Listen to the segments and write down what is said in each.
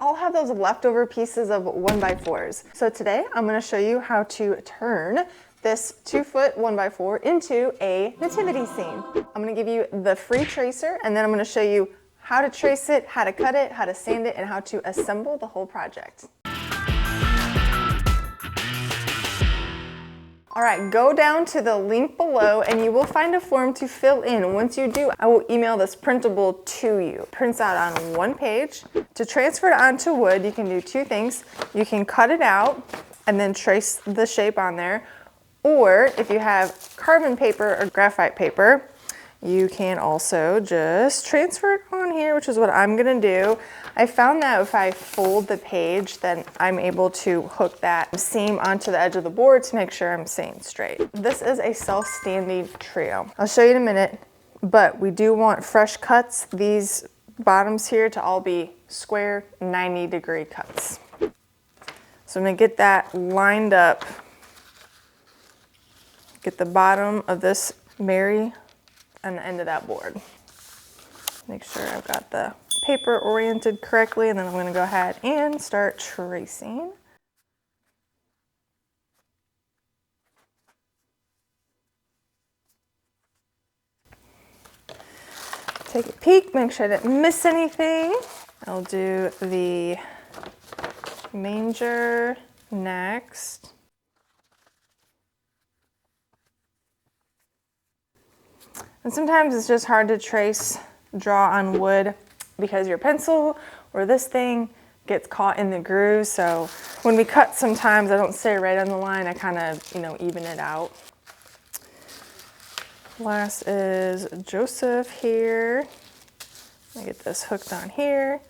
all have those leftover pieces of 1x4s. So today I'm going to show you how to turn this 2-foot 1x4 into a nativity scene. I'm going to give you the free tracer, and then I'm going to show you how to trace it, how to cut it, how to sand it, and how to assemble the whole project. All right, go down to the link below and you will find a form to fill in. Once you do, I will email this printable to you. It prints out on one page. To transfer it onto wood, you can do two things. You can cut it out and then trace the shape on there. Or if you have carbon paper or graphite paper, you can also just transfer it on here, which is what I'm gonna do. I found that if I fold the page, then I'm able to hook that seam onto the edge of the board to make sure I'm staying straight. This is a self-standing trio. I'll show you in a minute, but we do want fresh cuts. These bottoms here to all be square 90-degree cuts. So I'm gonna get that lined up. Get the bottom of this Mary on the end of that board. Make sure I've got the paper oriented correctly, and then I'm going to go ahead and start tracing. Take a peek, make sure I didn't miss anything. I'll do the manger next. And sometimes it's just hard to draw on wood because your pencil or this thing gets caught in the groove. So when we cut, sometimes I don't stay right on the line. I kind of, even it out. Last is Joseph here. Let me get this hooked on here.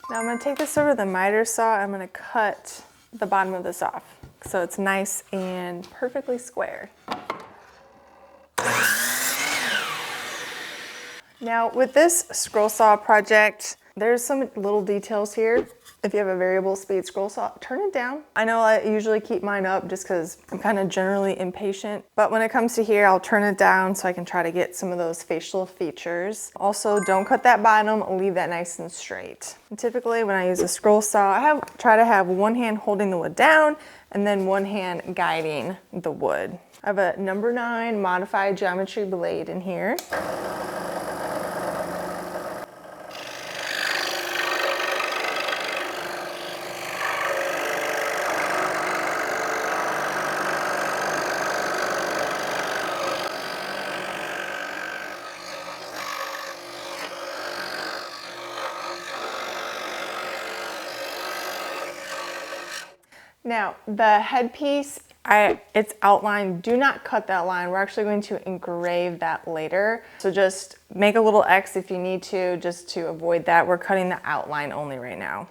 Now I'm going to take this over the miter saw. I'm going to cut the bottom of this off so it's nice and perfectly square. Now with this scroll saw project, there's some little details here. If you have a variable speed scroll saw, turn it down. I know I usually keep mine up just because I'm kind of generally impatient, but when it comes to here, I'll turn it down so I can try to get some of those facial features. Also, don't cut that bottom, leave that nice and straight. And typically when I use a scroll saw, I try to have one hand holding the wood down and then one hand guiding the wood. I have a number 9 modified geometry blade in here. Now, the headpiece, it's outlined. Do not cut that line. We're actually going to engrave that later. So just make a little X if you need to, just to avoid that. We're cutting the outline only right now.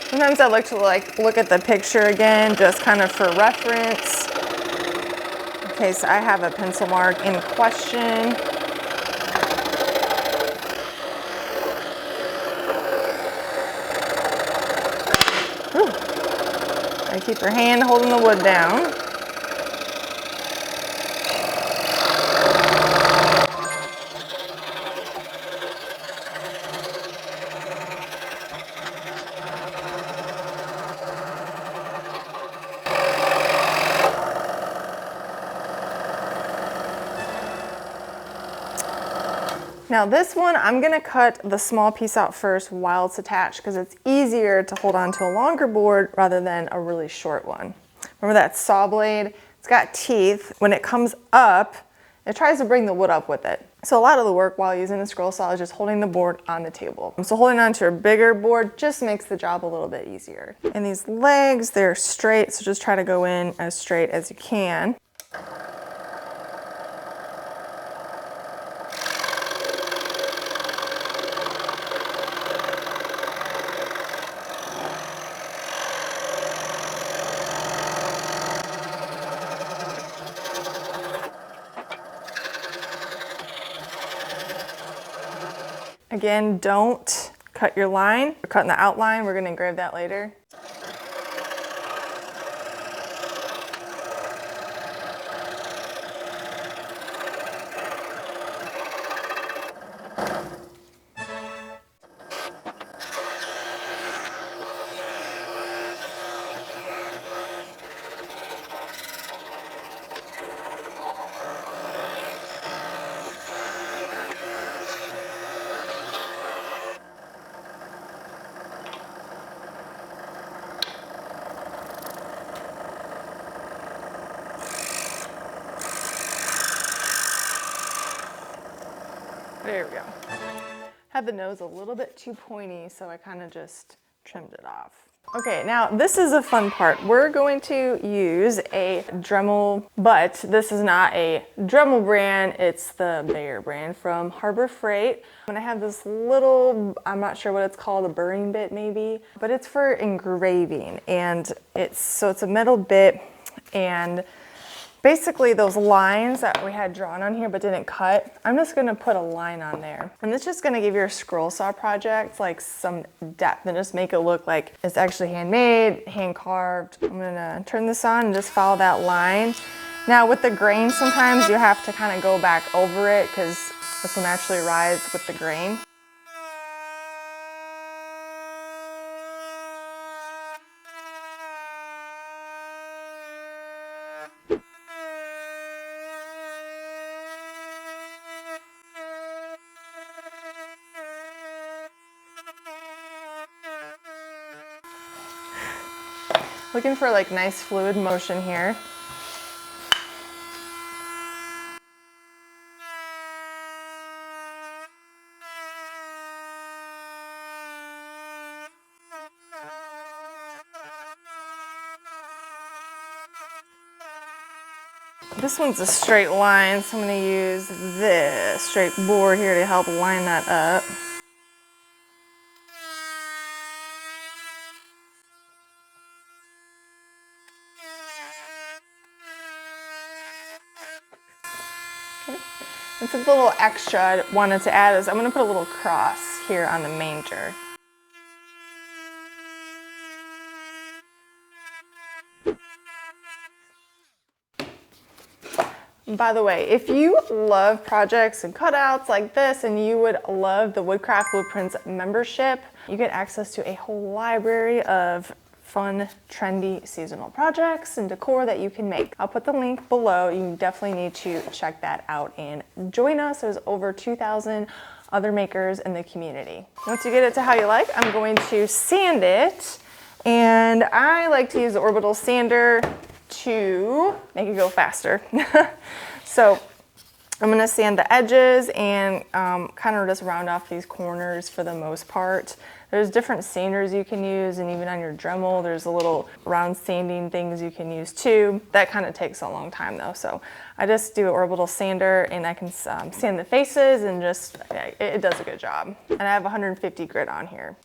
Sometimes I like to look at the picture again, just kind of for reference, in case I have a pencil mark in question. Whew. I keep your hand holding the wood down. Now this one, I'm gonna cut the small piece out first while it's attached because it's easier to hold on to a longer board rather than a really short one. Remember that saw blade? It's got teeth. When it comes up, it tries to bring the wood up with it. So a lot of the work while using the scroll saw is just holding the board on the table. So holding onto a bigger board just makes the job a little bit easier. And these legs, they're straight, so just try to go in as straight as you can. Again, don't cut your line. We're cutting the outline. We're gonna engrave that later. There we go. Had the nose a little bit too pointy, so I kind of just trimmed it off. Okay, now this is a fun part. We're going to use a Dremel, but this is not a Dremel brand, it's the Bayer brand from Harbor Freight. And I have this little, I'm not sure what it's called, a burring bit maybe, but it's for engraving. And it's a metal bit, and basically those lines that we had drawn on here but didn't cut, I'm just gonna put a line on there. And it's just gonna give your scroll saw project like some depth and just make it look like it's actually handmade, hand carved. I'm gonna turn this on and just follow that line. Now with the grain, sometimes you have to kind of go back over it because this will naturally rise with the grain. Looking for like nice fluid motion here. This one's a straight line, so I'm going to use this straight board here to help line that up. Okay. And some little extra I wanted to add is I'm going to put a little cross here on the manger. By the way, if you love projects and cutouts like this and you would love the Woodcraft Blueprints membership, you get access to a whole library of fun, trendy seasonal projects and decor that you can make. I'll put the link below. You definitely need to check that out and join us. There's over 2,000 other makers in the community. Once you get it to how you like, I'm going to sand it. And I like to use the orbital sander to make it go faster. So I'm gonna sand the edges and kind of just round off these corners for the most part. There's different sanders you can use, and even on your Dremel, there's a little round sanding things you can use too. That kind of takes a long time though. So I just do an orbital sander and I can sand the faces and just, it does a good job. And I have 150 grit on here.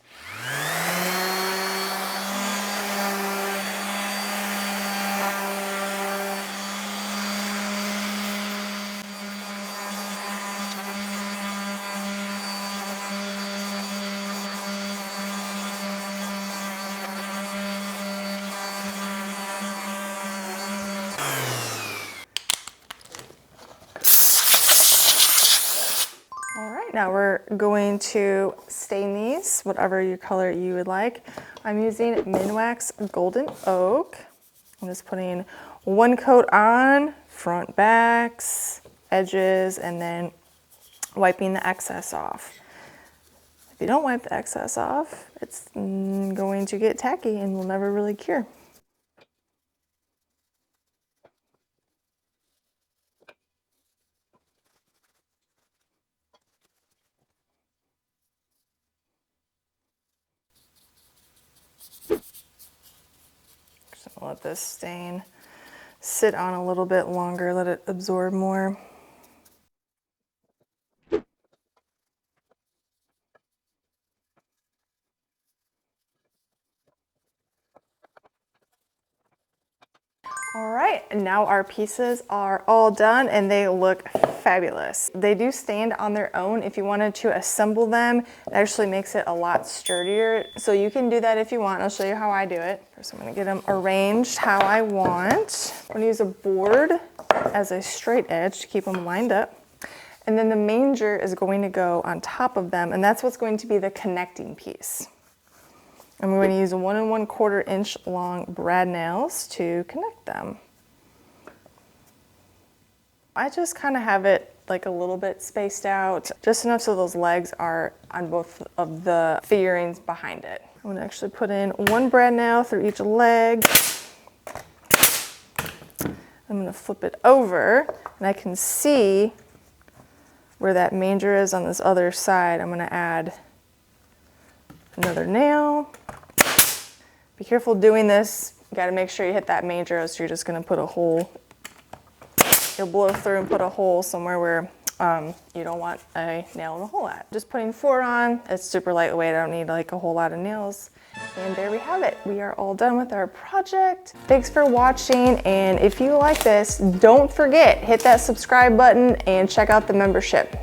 Now we're going to stain these, whatever color you would like. I'm using Minwax Golden Oak. I'm just putting one coat on, front, backs, edges, and then wiping the excess off. If you don't wipe the excess off, it's going to get tacky and will never really cure. So let this stain sit on a little bit longer, let it absorb more. All right, And now our pieces are all done and they look fabulous. They do stand on their own. If you wanted to assemble them, it actually makes it a lot sturdier. So you can do that if you want. I'll show you how I do it. First, I'm gonna get them arranged how I want. I'm gonna use a board as a straight edge to keep them lined up. And then the manger is going to go on top of them, and that's what's going to be the connecting piece. I'm going to use a 1 1/4 inch long brad nails to connect them. I just kind of have it like a little bit spaced out, just enough so those legs are on both of the figurines behind it. I'm going to actually put in 1 brad nail through each leg. I'm going to flip it over, and I can see where that manger is on this other side. I'm going to add another nail. Be careful doing this. You got to make sure you hit that manger, or else you're just going to put a hole. You'll blow through and put a hole somewhere where you don't want a nail in the hole at. Just putting 4 on. It's super lightweight. I don't need like a whole lot of nails. And there we have it. We are all done with our project. Thanks for watching. And if you like this, don't forget, hit that subscribe button and check out the membership.